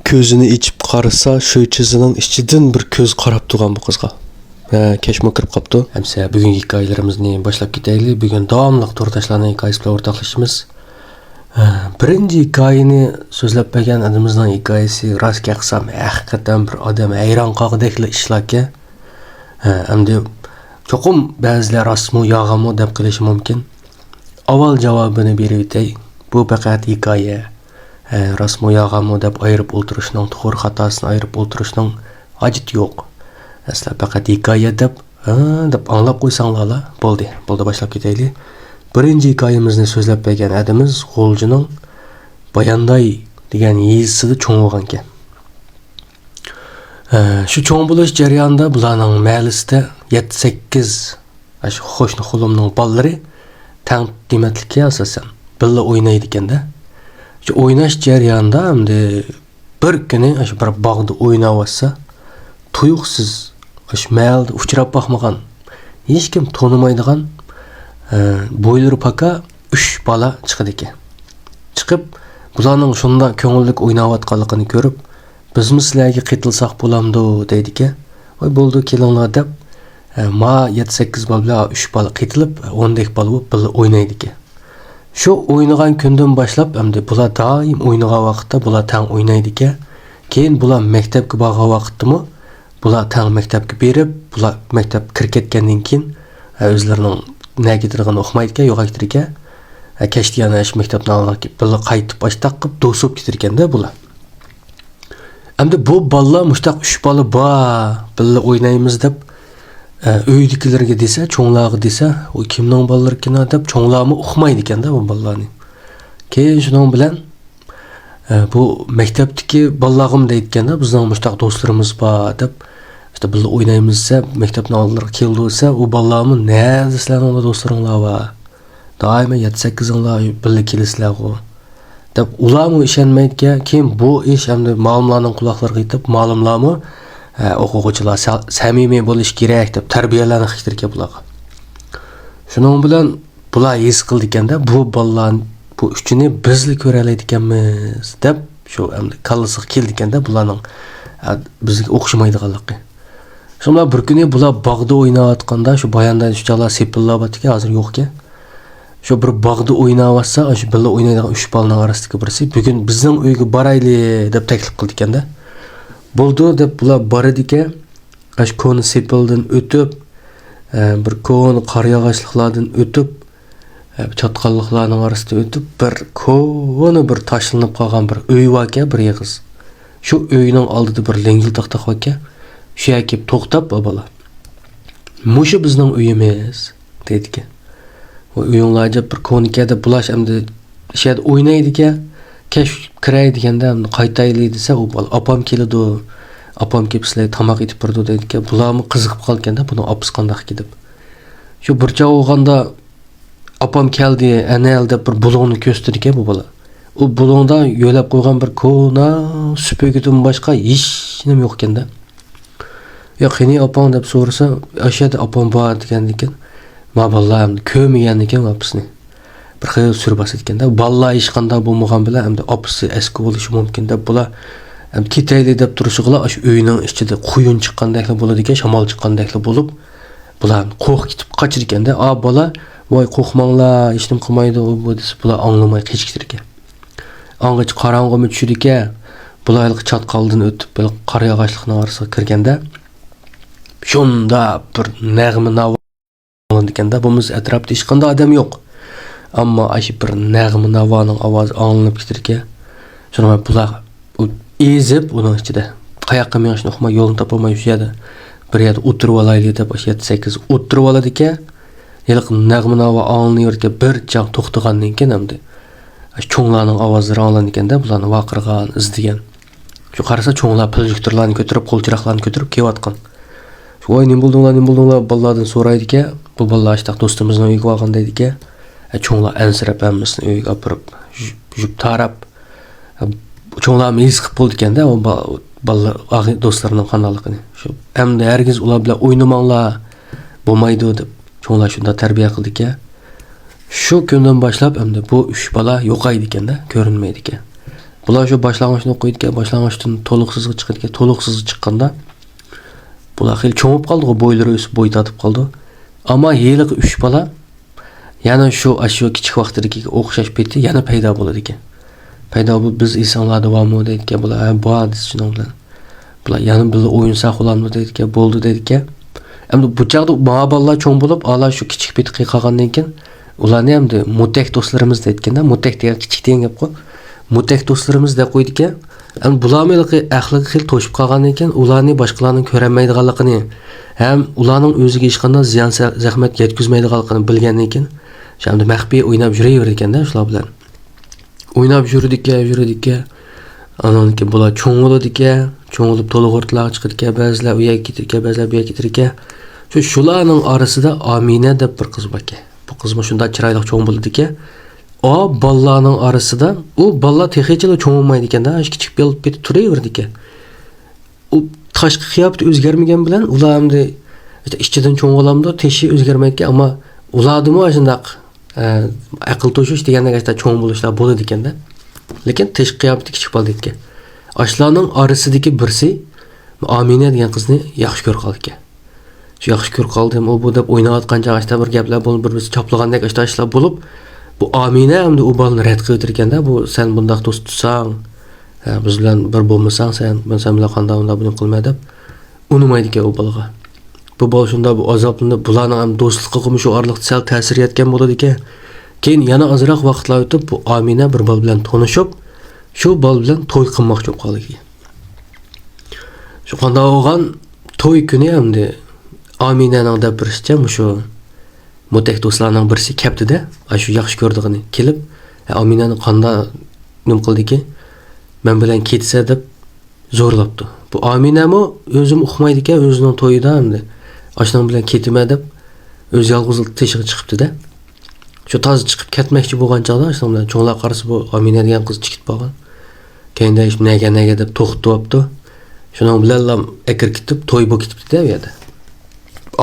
Gözünü içip qarasa, şu çizining ichidan bir ko'z qarab turgan bu qizga. Kechma kirib qapti. Hamsa bugungi hikoyalarimizni boshlab ketaylik. Bugun davomli to'rtashlarning hikoyasi bilan o'rtoqlashamiz. Birinchi hikoyani so'zlab bergan adamimizning hikoyasi rostga qilsam, haqiqatan bir odam hayron qolgudek ishlarga. Endi cho'qim ba'zilar rostmi, yog'imi deb qilishi mumkin. Avval javobini berib o'tay. Bu faqat hikoya. Rostmi, yog'imi deb ayirib o'tirishning, to'g'ri xatosini ayirib o'tirishning hojati yo'q. Asla faqat hikoya deb anglab qo'ysanglar bo'ldi. Boshlab ketaylik. Birinchi hikoyamizni so'zlab bergan adamiz G'o'ljining Bayanday degan yezisida cho'ng bo'lgan ekan. Shu cho'ng bo'lish jarayonida bularning mahallesida 7-8 shu qo'shni xulumning bolalari tang qiymatlikka asosan birga o'ynaydi ekanda. Shu o'ynash jarayonida hamda bir kuni shu bir bog'da o'ynayotsa, tuyuqsiz shu mahallada uchrab boqmagan, hech kim tonimaydigan bo'ylari paka 3 bola chiqdi ekan. Chiqib, bularning shunda ko'ngillik o'ynayotganligini ko'rib, bizmi sizlarga qitilsaq bo'lamdi deydi ekan. Voy bo'ldi, kelinglar deb, ma 7-8 bola bilan 3 bola qitilib, 10 bola bo'lib birga o'ynaydi ekan. Shu o'ynagan kundan boshlab, hamda bular doim o'ynagan vaqtda bular tang o'ynaydi ekan. Keyin bular maktabga borgan vaqtdami, bular tang maktabga berib, bular maktab kirib ketgandan keyin o'zlarining nagidirg'ini o'qimaydi ekan, yo'q aytir ekan. Kechda shu maktabdan olib birga qaytib boshqa qilib do'sib ketar ekanda bular. Endi bu bolalar mushtaq 3 bola bor, birga o'ynaymiz deb uydagilarga desa, cho'nglarga desa, u kimning bolalarikin deb cho'nglarmi uqmaydi ekanda bu bolalarni. Keyin shuning bilan bu maktabdagi bolalarım deyotganda, bizning mushtaq do'stlarimiz bor deb işte birga o'ynaymiz desa, maktabdan oldilari keldi desa, u bolalarmi ne sizlarning do'stlaringlar bor. Doimo 7-8inglar birga kelisizlar deb ularmi ishonmaydi-ki, keyin bu ish hamda ma'lumlarning quloqlariga yetib, ma'lumlarmi o'quvchilar samimiy bo'lish kerak deb tarbiyalanib ketirgan bularga. Shuning bilan bular his qildi ekanda, bu bolalar bu uchini bizli ko'ra oladi ekanmiz deb shu hamda kallasiga keldi ekanda, bularning bizga o'xshamaydiganligi. Shunday bir kuni bular bog'da o'ynayotganda, shu Bayanday shuchalar sepillab ekan, hozir yo'q ekan. Shu bir bog'da o'ynayotsa, shu birga o'ynaydigan 3 bolaning orasidagi birisi bugun bizning uyga borayli deb taklif qildi ekanda. Bo'ldi deb bular boradi ekan. Shu koni sepildan o'tib, bir koni qariyog'ashliqlardan o'tib, chatqalliqlarning orasidan o'tib, bir tashlanib qolgan bir uy bor ekan, bir yig'iz. Shu uyning oldida bir lengil taxta bor ekan. Shu yerga kelib to'xtab bola. Mushu bizning uyimiz dedi ekan. O uyinglarga bir konikada bulash hamda ishada o'ynaydi ekan. Kesh kiray deganda qaytayli desa, u bola opam keladi. Opam kelib sizlarga tomoq etib turdi dedi ekan. Bularmi qiziqib qolganda, buni opis qandoq deb. Shu bir joy o'g'anda opam keldi, anal deb bir bulog'ni ko'rsatdi ekan bu bola. U bulog'da yo'lab qo'ygan bir kona supagidan boshqa hech nima yo'q ekanda. Ya qani opam deb so'rasa, ashada opam bor degan ekan. Ma bolalar ko'migan ekan opisni. Bir xil surbas etkanda, bolalar hech qanday bo'lmagan bilan hamda opisi eski bo'lishi mumkin deb bular ketayli deb turishig'lar shu uyning ichida quyun chiqqandek bo'ladi ekan, shamol chiqqandek bo'lib, bular qo'rq ketib qochir ekanda. Bola, voy qo'rqmanglar, hech nima qilmaydi, u desa bular anglamay qechiktir ekan. Ang'ich qorong'imi tushdi ekan, bularlik chatqaldan o'tib, bir qariyog'ashliqning orasiga kirganda shunda bir nag'ma ekanda, bumuz atrofda hech qanday odam yo'q. Ammo ashi bir nag'ma navoning ovozi anglanib ketar ekan. Shunday bular ezib uning ichida qayoqqa menishni uqmay, yo'lni topolmay shu yerda bir yerda o'tirib olaylik deb 7-8 o'tirib oladi ekan. Yiliq nag'ma navo anglanayotgan bir joy to'xtagandan keyin hamda cho'nglarning ovozlari anglangan ekanda, bularni vaqirgan, izdigan. Shu qarasa cho'nglar projektorlarni ko'tarib, qo'lchiroqlarni ko'tarib kelayotgan. Voy nima bo'ldinglar bolalardan so'raydi ekan. Bu bolalar ishtaq do'stimizning uyiga borgan deydi ekan. Cho'nglar ansirab hammasini uyiga olib borib, yub tarab. Cho'nglar his qilib bo'ldi ekanda, u bolalar do'stlarining qandoqligini. Shu hamda hargiz ular bilan o'ynamanglar, bo'lmaydi deb cho'nglar shunda tarbiya qildi ekan. Shu kundan boshlab hamda bu 3 bola yo'qaydi ekanda, ko'rinmaydi ekan. Bular şu başlangıçını o'qiydigan, başlangıçdan to'liqsizga chiqadigan, to'liqsizga chiqqanda bular xil cho'ngib qoldi, bo'ylari o'sib bo'y tatib qoldi. Ammo yiliq 3 bola yana shu kichik vaqtdagi o'xshash peti yana paydo bo'ladi ekan. Paydo bo'lib biz insonlarda bormi deydigan bular, bor shundan bilan. Bular yana biz o'yin saqlanadi deydigan, bo'ldi deydigan. Endi bu chaqda bolalar cho'ng bo'lib, ala shu kichik peti qilgandan keyin ularni ham mutek do'stlarimiz deyotganda, mutek degan kichik degan gap qo'y. Mutek do'stlarimiz deb qo'ydik-a. Endi bularning axloqi xil to'shib qolgandan keyin ularni boshqalarning ko'rolmaydiganligini, ham ularning o'ziga hech qanday ziyon zahmat yetkazmaydiganligini bilgandan keyin, shunda maxfiy o'ynab yuraverdi ekanda shular bilan. O'ynab yurdik-a. Andan keyin bular cho'ng bo'ladi-ekan, cho'ng bo'lib to'liq o'rtalarga chiqadi-ekan, ba'zilar u yerga ketar-ekan, ba'zilar bu yerga ketar-ekan. Shularning orasida Amina deb bir qiz bor ekan. Bu qizma shunda chiroyli cho'ng bo'ladi-ekan. O bolalarning orasida u bolalar texnichali cho'ng bo'lmaydi ekanda, kichik bo'lib ketib turaverdi ekan. U tashqi qiyofati o'zgarmagan bilan ular hamda ichidan cho'ng bo'lamdi, teshi o'zgarmaydi, ammo ulardimi shundaq aql to'shish degandek cho'ng bo'lishlar bo'ladi ekanda. Lekin tashqi qiyofati kichik bo'ldi ekan. Ashlarning orasidagi birsi Amina degan qizni yaxshi ko'rib qoldi ekan. Shu yaxshi ko'rib qoldim, u bu deb o'ynayotgan joyda bir gaplar bo'lib, bir-birimizni choplagandek ishlar bo'lib, bu Amina hamda u bolani rad qilib o'tirganda, bu sen bundaq do'st tutsang, biz bilan bir bo'lmasang, men sen bilan qanday buni qilma deb unimaydi ekan u bolaga. Bu bola shunda bu azoblanib, bularning ham do'stlikqa qilmish shu orliqda sal ta'sir etgan bo'ladi ekan. Keyin yana ozroq vaqtlar o'tib, bu Amina bir bola bilan tanishib, shu bola bilan to'y qilmoqchi bo'lib qoldi. Shu qanday bo'lgan to'y kuni hamda Aminaning deb birishcha shu mutek do'stlarning birisi keldi-da, shu yaxshi ko'rdigini kelib, Aminani qanday nim qildiki, men bilan ketsa deb zo'rlabdi. Bu Aminami o'zim uqmaydi ekan, o'zining to'yida hamda ashning bilan ketma deb o'z yolg'izlik teshig'i chiqibdi-da. Shu toz chiqib ketmoqchi bo'lgan chog'da ashning bilan cho'nglar qarasi bu Amina degan qiz chiqib qolgan. Keyinda ish nega deb to'xtabdi. Shuning bilan akir ketib to'y bo'lib ketibdi-da bu yerda.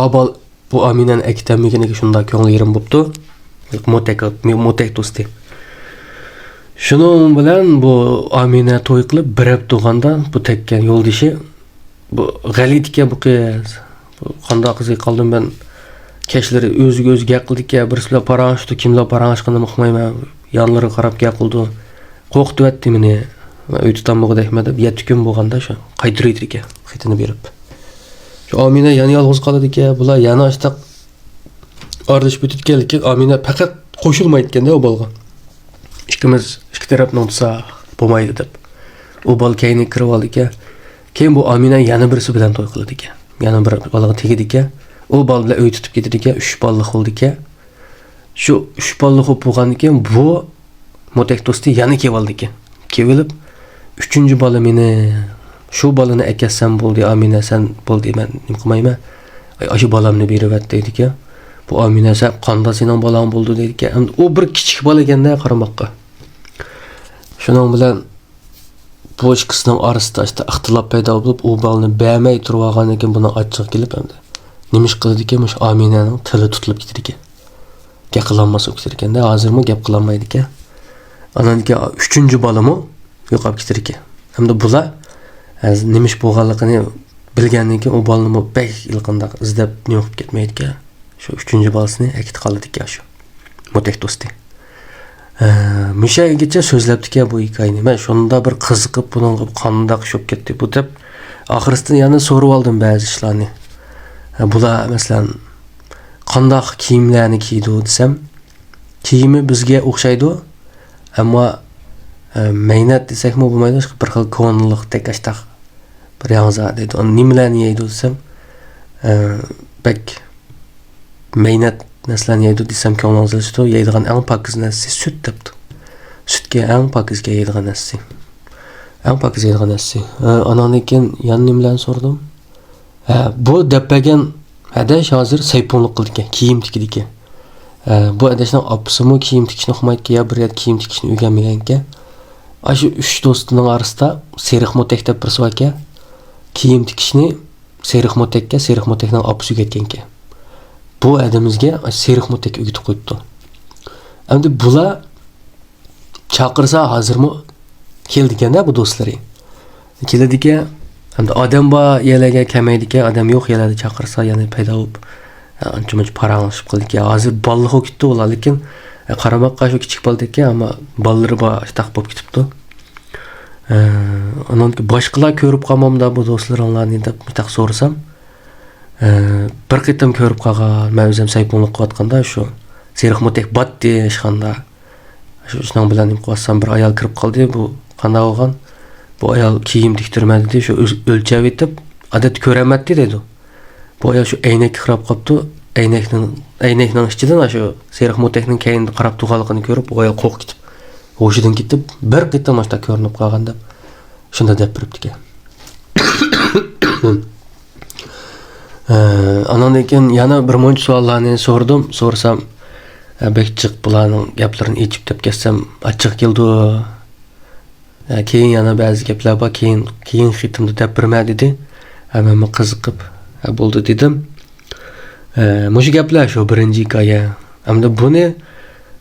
Abal bu Aminani akitamligiga shunda ko'ngli yerim bo'pti. Motek do'sti. Shuning bilan bu Amina to'y qilib birab tug'anda bu tekkan yo'ldishi bu g'alitga bu qiz. Bu qanday qizga qoldim men keshlari o'ziga qildi-ki, birsizlar parang'ishdi, kimlar parang'ishganini uqmayman. Yanlari qarab qildi. Qo'rqitibdi meni. Uyda tamog'ida ehmadi, 7 kun bo'lganda shu qaytirib ekan, xitini berib. Shu Amina yana yolg'iz qoladi ekan, bular yana ashta ardish bitgan lekin Amina faqat qo'shilmaydi ekanda u bolaga. Ikkimiz ikki tarafdan tutsa bo'lmaydi deb. U bola keyin kirib oldi ekan. Keyin bu Amina yana birisi bilan to'y qiladi ekan. Yana bir bolaga tegdi ekan. U bola bilan uy tutib ketdi ekan, 3 bolalik bo'ldi ekan. Shu 3 bolalik bo'lgandan keyin bu motek do'sti yana kelib oldi ekan. Kelib 3-chi bola meni shu bolani akasam bo'ldi, Amina sen bo'ldi, men nim qilmayman. Shu bolamni berib at dedi ekan. Bu Amina sen qanday sening bolang bo'ldi dedi ekan. U bir kichik bola ekanda qaramoqqa. Shuning bilan bu ikki qizning orasida ixtilof paydo bo'lib, u bolani bermay turib olgandan keyin buni achchiq kelib endi. Nima ish qildi ekan, mush Aminaning tili tutilib ketdi ekan. Gap qilolmasa o'ktir ekanda, hozirmi gap qilolmaydi ekan. Andan keyin 3-chi bolami yo'qolib ketdi ekan. Hamda bular nima ish bo'lganligini bilgandan keyin u bolani 5 yil qanday izlab yo'qib ketmaydi ekan. Shu 3-chi bolasini akit qildi ekan shu. Motek do'sti. Mishagicha so'zlabdi ekan bu hikoyani. Men shunda bir qiziqib bunga qanday qishib ketdi bu deb oxirida yana so'rab oldim ba'zi ishlarni. Bular masalan qanday kiyimlarni kiydi desam, kiyimi bizga o'xshaydi, ammo mehnat desakmi bo'lmaydi, bir xil ko'ngillik tekashtaq bir yangi deydi. Uni nimalarni yeydi desam, bak mehnat narsalarni yeydi desam ko'ngilingizda yeydigan eng pokiz narsa sut debdi. Sutga eng pokizga yeydigan narsa. Eng pokiz yeydigan narsa. Andan keyin yana nimalarni so'radim. Bu depagan adash hozir sayponlik qildi ekan, kiyim tikdi ekan. Bu adashning opasimi kiyim tikishni uqmaydi, ya bir kiyim tikishni o'rganmagan ekan. Shu 3 do'stining orasida Seriq Motek deb birisi bor ekan. Kiyim tikishni Seriq Motekka, Seriq Motekning opasi o'rgatgan ekan. Bu adamimizga Seriq Motek o'rgatib qo'yibdi. Endi bular chaqirsa hozirmi Keldi-kanda bu do'stlari. Keladi-ki, hamda odam bor yalaga kelmaydi-ki, odam yo'q yalada chaqirsa yana paydo bo'lib, ancha-muncha paranglashib qildi-ki, hozir balliq bo'lib ketdi ular, lekin qaramoqqa shu kichik bo'ldi-ki, ammo ballari bor ishtaq bo'lib ketibdi. Ondan boshqalar ko'rib qolmamda bu do'stlaringlarni deb mintaq so'rasam, bir qitim ko'rib qolgan, men o'zim sayponlik qilayotganda shu Serixmotek batdi ishxonda. Shuning bilan qo'ysam bir ayol kirib qoldi, bu qanday bo'lgan? Bu ayol kiyim tiktirmadi dedi, shu o'lchab etib, odat ko'ramatdi dedi. Bu ayol shu aynakka qarab qopdi, aynakning ichidan shu Serixmotekning keyinda qarab turganligini ko'rib, bu ayol qo'rqib ketib, hushidan ketib, bir qitim mashta ko'rinib qolgan deb shunda deb turibdi. Andan keyin yana bir muncha savollarni so'rsam, bekchiq bularning gaplarini echib deb ketsam, achchiq keldi. Keyin yana ba'zi gaplar bor, keyin xitimda deb birma dedi. Men qiziqib bo'ldi dedim. Mushu gaplar shu birinchi hikoya. Hamda buni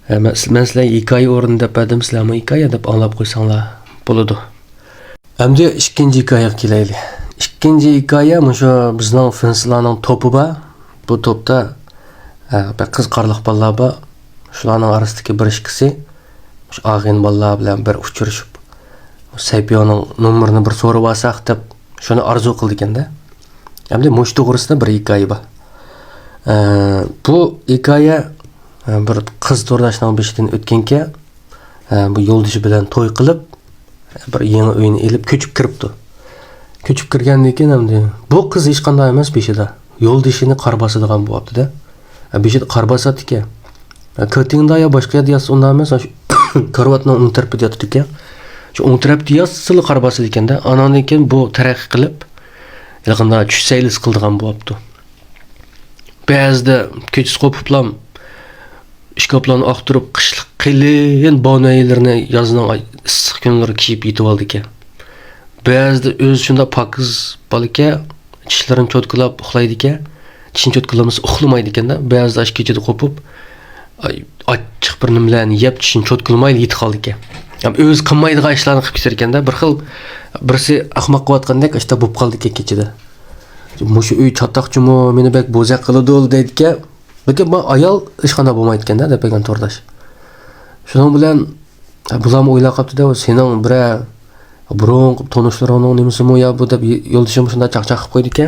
men sizlarga hikoya o'rnida dedim, sizlarga hikoya deb anglab qo'ysanglar bo'ladi. Hamda ikkinchi hikoyaga kelaylik. İkinci hikoya mushu bizning Finslarning to'pi bor. Bu to'pda bir qiz qarliq bolalar bor. Shularning orasidagi bir ikkisi shu ag'in bolalar bilan bir uchrashib, Saypiyoning nomerini bir so'rab olsak deb shuni orzu qildi ekanda. Hamda mush to'g'risida bir hikoya bor. Bu hikoya bir qiz to'rdashning beshidan o'tganki, bu yo'ldoshi bilan to'y qilib, bir yangi uyni elib ko'chib kiribdi. Ko'chib kirgandan keyin hamda bu qiz hech qanday emas beshida. Yo'ldishini qarbasadigan bo'pti-da. Beshida qarbasatdi-ki. Ko'tingda ya boshqa yerda yotsa undan emas, karvatning o'ng tarafida yotdi-ki. Shu o'ng tarafda yotsili qarbasadi ekanda, andan keyin bu taraqqiy qilib, yaqinda tushsaylis qildigan bo'pti. Ba'zida ko'chis qo'piblam ishkoplarni oqtirib qishliq qilin bonaylarni yozning issiq kunlari kiyib yetib oldi-ki. Ba'zida o'zi shunda pokiz bolaka tishlarini cho'tkalab uxlaydi-ki, tishini cho'tkalamasa uxlamaydi ekanda. Ba'zida ash kechada qo'pib achchiq bir nimalarni yeb tishini cho'tkalmaydi yetib qoldi-ki. Ham o'zi qilmaydigan ishlarni qilib ketar ekanda. Bir xil birisi ahmoq qilayotgandek ishda bo'lib qoldi-ki kechada. Mushu uy chatoqchimi, meni bek bo'zaq qiladi deydi-ki. Lekin bu ayol hech qanday bo'lmaydi ekanda deb degan to'rdash. Shuning bilan bularni o'ylab qopti-da, sening bir burun tonushlaringning nimasimi yo bu deb yo'ldishim shunda chaqchaq qilib qo'ydi-ki.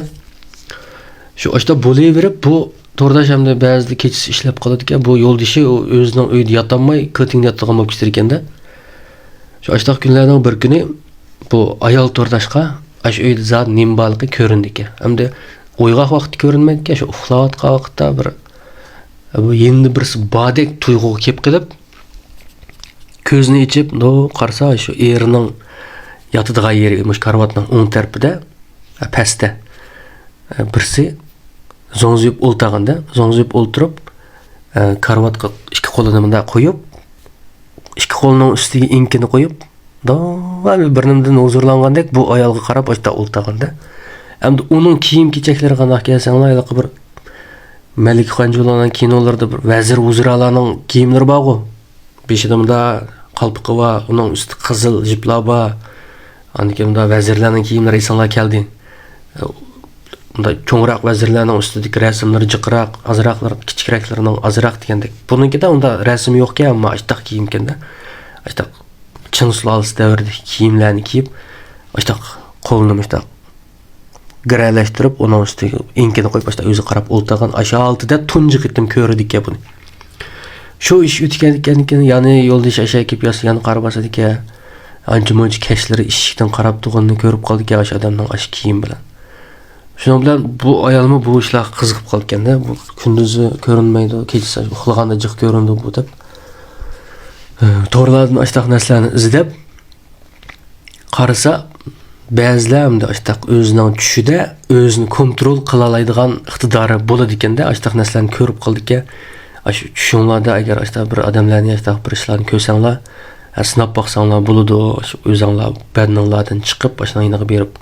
Shu ishda bo'laverib, bu to'rdash hamda ba'zida kechasi ishlab qoladi-ki, bu yo'ldishi o'zining uyida yotolmay, ko'tingda yotadigan bo'lib ketar ekanda. Shu ashtaq kunlarning bir kuni bu ayol to'rdashqa ash uyda zot nimbaligi ko'rindi-ki. Hamda o'yg'oq vaqti ko'rinmaydi-ki, shu uxlayotgan vaqtda bir bu endi birsi bodek tuyg'uga kelib qilib, ko'zni ichib, qarasa shu erining yotadigan yeri, mush karvatning o'ng tarafida, pastda birsi zo'ngzib o'ltirib, karvatga ikki qo'lini bunday qo'yib, ikki qo'lining ustiga inkini qo'yib, bir nimdan huzurlangandek bu ayolga qarab ochda o'ltirganda. Hamda uning kiyim-kechaklari qanday kelsanglar, bir Malik Xanjulaning kinolarida bir vazir uzralarning kiyimlari bor-ku. Beshida bunda qalpiqi va uning usti qizil jiplar bor. Andikamda vazirlarning kiyimlari insonlar keldi. Unda cho'ngroq vazirlarning ustidagi rasmlari jiqroq, azroqlar, kichikroqlarning azroq degandek. Bunikida unda rasm yo'q-ki, ammo ashtaq kiyim ekanda. Ashtaq Qing sulolasi davridagi kiyimlarni kiyib, ashtaq qo'lini ashtaq gralashtirib, uning ustiga inkini qo'yib, ashtaq o'zi qarab o'ltirgan asha altida tunji qitim ko'rdik-ki buni. Shu ish o'tgandan keyin yana yo'ldosh asha kelib yotsa, yana qarab bosadi-ki, ancha-muncha kashlari eshikdan qarab turganini ko'rib qoldi-ki, ash odamning ash kiyim bilan. Shuning bilan bu ayolmi bu ishlar qiziqib qolganda, bu kunduzi ko'rinmaydi, kechasi uxlaganda jiq ko'rindi bu deb. To'g'rilardan ashtaq narsalarni izlab qarasa, ba'zilar hamda ashtaq o'zining tushida o'zini kontrol qila oladigan iqtidori bo'ladi ekanda, ashtaq narsalarni ko'rib qoldik-ki, ash tushinglarda agar ashtaq bir odamlarni ashtaq bir ishlarni ko'rsanglar, sinab boqsanglar bo'ladi, o'zinglar badninglardan chiqib, ashunga berib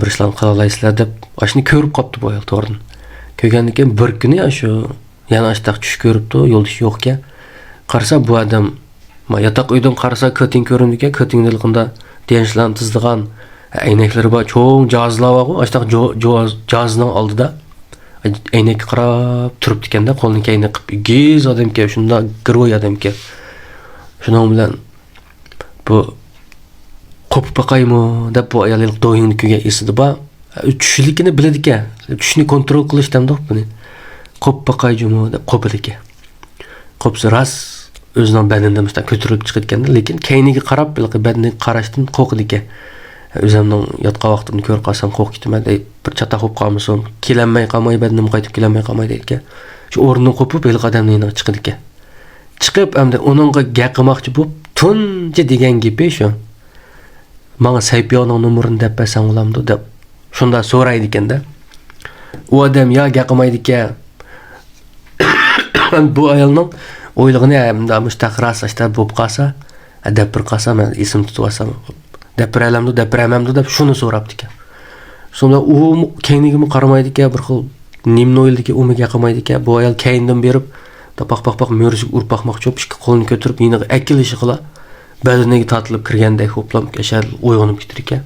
bir ishlarni qila olasizlar deb ashuni ko'rib qopti bu ayol to'g'ridan. Ko'rgandan keyin bir kuni shu yana ashtaq tush ko'ribdi, yo'ldosh yo'q-ki. Qarasa bu odam Yatak uydan qarasa kötün göründü ki kötün dilqında dençlan tızdıgan әйнекleri бар, çoğun cazlar var. Açtaq cazının aldıda әйнек qarab turib dikende қолын әйнек qıp giz adam ki şunda gırvoy adam ki şunun bilen bu qopup bakayım dep bu ayalılık doyun küge esidi ba düşüşlikini biledi ki düşüşünü kontrol kılış demdi bunu qopup bakayım dep qopudu ki qopsa ras özünün bədənində məsələn kötürülüb çıxıb kəndə lekin keyniga qarab bilqi bədəni qarashdan qo'rqdi ki o'zimning yotqa vaqtimni ko'rib qolsam qo'rqib ketaman deydi bir chatoq bo'lib qolmasin kelanmay qolmay badanim qaytib kelanmay qolmay deydi ki shu o'rnidan qo'pib bilqi odamning yoniga chiqdi ki chiqib hamda uningga gap qilmoqchi bo'lib tunji degan gapi shu manga saypiyoning nomerini deb bersang bo'lamdi deb shunda so'raydi ekanda u odam yo gap qilmaydi ekan bu ayolning o'ylig'ini hamda mushtaq rasashda bo'lib qolsa deb bir qolsa men esim tutib olsam deb beralamdi deb beramamdi deb shuni so'rabdi ekan shunda u keynigimi qaramaydi ekan bir xil nimni o'yladi ekan umiga qilmaydi ekan bu ayol keyndan berib paq mo'rishib urib boqmoqchi bo'lib ikki qo'lini ko'tarib yiniga akilishi qila badaniga tortilib kirgandek ho'plab yashar uyg'onib ketar ekan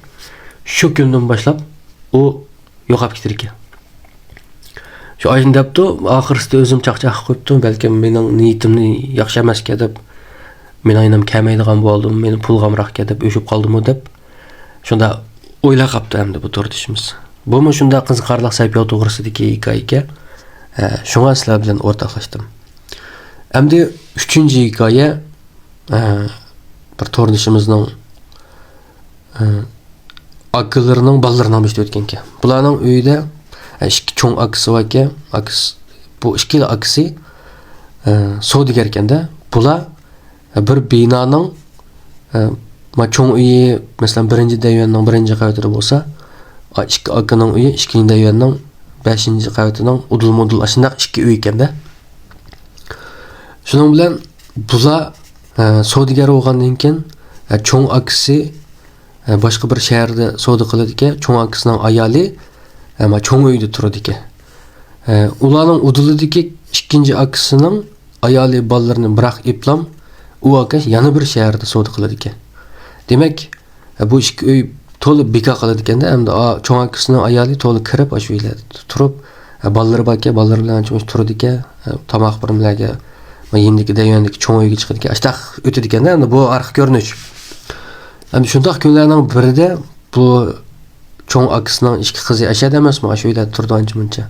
shu kundan boshlab u yo'qolib ketar ekan shu ayni debdi oxirisida o'zim chaqchaq qo'yibdim balkim mening niyatimni yaxshi emasga deb men aynam kamaydigan bo'ldim meni pul g'amroqga deb o'shib qoldimmi deb shunda o'ylab qolibdi endi bu to'rdishimiz bumi shunda qiziqarli sayfiyo to'g'risidagi hikoya shunga sizlar bilan o'rtoqlashdim endi uchinchi hikoya bir to'rdishimizning akalarining bolalarining beshida o'tgan ekan bularning uyida ikki cho'ng akasi bor ekan bu ikkala akasi savdogar ekanda bular bir binoning cho'ng uyi masalan birinchi davonning birinchi qavatida bo'lsa ikki akaning uyi ikkinchi davonning beshinchi qavatining udul shundoq ikki uy ekanda shuning bilan bular savdogar bo'lgandan keyin cho'ng akasi boshqa bir shaharda savdo qiladi ekan cho'ng akasining ayoli cho'ng uyda turadi ekan ularning udulidagi ikkinchi akasining ayoli bolalarini biroq eplam u aka yana bir shaharda savdo qiladi ekan demak bu ikki uy to'liq beka qiladi ekanda endi cho'ng akasining ayoli to'liq kirib shu uylarda turib bolalari bor ekan bolalar bilan turadi ekan tomoq birimlarga yendiki davondagi cho'ng uyga chiqadi ekan ashtaq o'tadi ekanda endi bu arxiv ko'rinish endi shundoq kunlarning birida bu cho'ng akasining ikki qizi yashadi emasmi shu uylarda turdi ancha muncha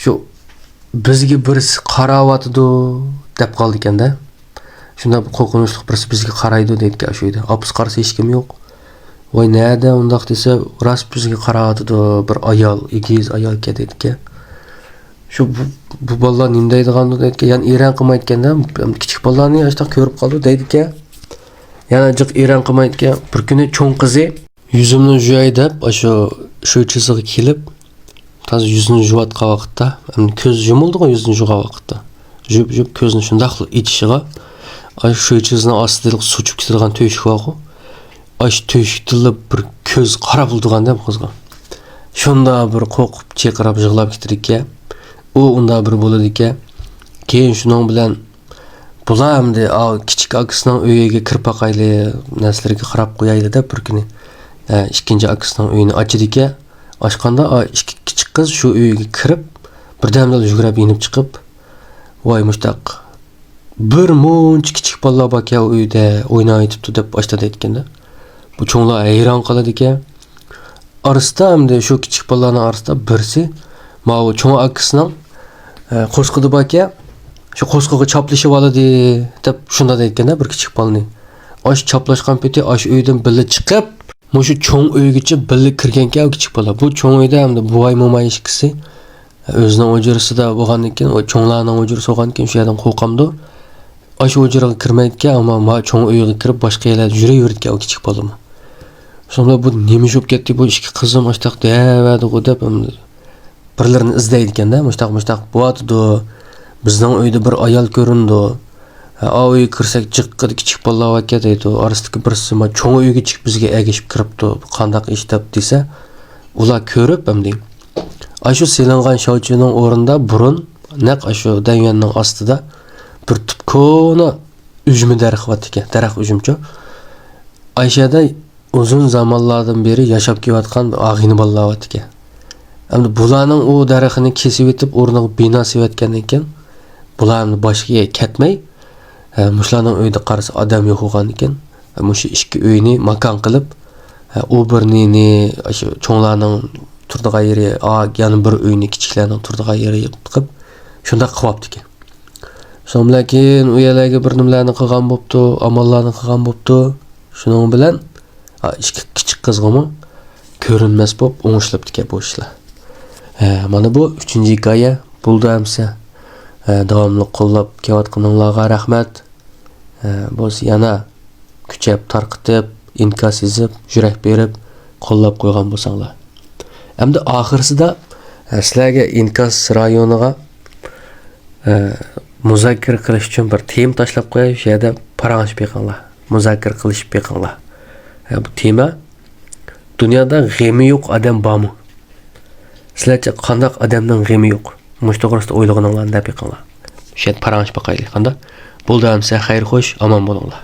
shu bizga birisi qarayotdi deb qoldi ekanda shunda qo'rqinchli birisi bizga qaraydi deydi ekan shu uyda opus qarasa hech kim yo'q voy nada undoq desa rost bizga qarayotdi bir ayol egiz ayol ekan deydi ekan shu bu bolalar nima deydigan deydi ekan yana eran qilmaydi ekanda kichik bolalarni ashtaq ko'rib qoldi deydi ekan yana jiq eran qilmaydi ekan bir kuni cho'ng qizi yuzimni yuvay deb shu chiziqqa kelib hozir yuzini yuvayotgan vaqtda ko'z yumildi yuzini yuvgan vaqtda yuvib ko'zni shundoq itishiga shu chiziqni ostida suv chiqib ketadigan to'shik bor shu to'shikda bir ko'z qora bo'ldiganda qizga shunda bir qo'rqib chaqirib yig'lab ketar ekan u unda bir bo'ladi ekan keyin shuning bilan bular endi kichik akasining uyiga kirib boqayli narsalarga qarab qo'yayli deb bir kuni ikkinchi akasining uyini ochdi ekan ochganda ikki kichik qiz shu uyga kirib birdamda yugurib inib chiqib voy mushtaq bir muncha kichik bolalar bor ekan uyda o'ynayotibdi deb boshladi aytganda bu cho'nglar hayron qoladi ekan orasida endi shu kichik bolalarning orasida birisi mana cho'ng akasining qo'sqidi bor ekan shu qo'sqiga choplashib oladi deb shunda aytganda bir kichik bolani shu choplashgan peti shu uydan birga chiqib shu cho'ng uygacha birga kirgan ekan kichik bola bu cho'ng uyda endi buvay mo'may ikkisi o'zining o'jirisida bo'lgandan keyin cho'nglarning o'jirisi bo'lgandan keyin shu yerdan qo'rqamdi shu o'jiriga kirmaydi ekan ammo cho'ng uyga kirib boshqa yerlarda yuraverdi ekan u kichik bolami shunda bu nima bo'lib ketdi bu ikki qizim mushtaq deyavadi deb birlarini izlaydi ekanda mushtaq bo'yotdi bizning uyda bir ayol ko'rindi uyga kirsak jiqqida kichik bolalar bor ekan deydi orasidagi birisi cho'ng uyga chiqib bizga ergashib kiribdi qandaq ish deb desa ular ko'rib endi shu selingan shovchining o'rnida burun naq shu davonning ostida bir tupkoni üzümü daraxt ekan, daraxt üzümçü. Ayşada uzun zamanlardan beri yaşap kelayotgan ağini bolalar ekan. Endi bularning o daraxtini kesib etib, o'rniga bino sevayotgan ekan. Bularni boshqa ketmay, mushlarning uyda qarasa odam yo'q bo'lgan ekan. Mushu ikki uyni makon qilib, u birnini shu cho'nglarning turdigan yeri, yana bir uyni kichiklarning turdigan yeri qilib, shunda qilyapti ekan. Shundan keyin u yerlarga bir nimalarni qilgan bo'pti, amallarni qilgan bo'pti. Shuning bilan ikki kichik qizg'imi ko'rinmas bo'lib o'ng'ishlabdi ekan bu ishlar. Mana bu 3-hikoya bo'ldi hamsa. Davomli qo'llab kelayotganinglarga rahmat. Biz yana kuchab, tarqitib, inkas yozib, yurak berib, qo'llab qo'ygan bo'lsanglar. Hamda oxirsida sizlarga inkas rayoniga muzokara qilish uchun bir tema tashlab qo'yay, shu yerda paranglashib yiqinglar. Muzokara qilishib yiqinglar. Bu tema dunyoda g'ami yo'q odam bormi? Sizlarcha qanday odamning g'ami yo'q? Mush to'g'risida o'ylaganinglarni deb yiqinglar. Shu yerda paranglashib boqaylik. Qanday? Bo'ldi hamsa, xayr xo'sh, omon bo'linglar.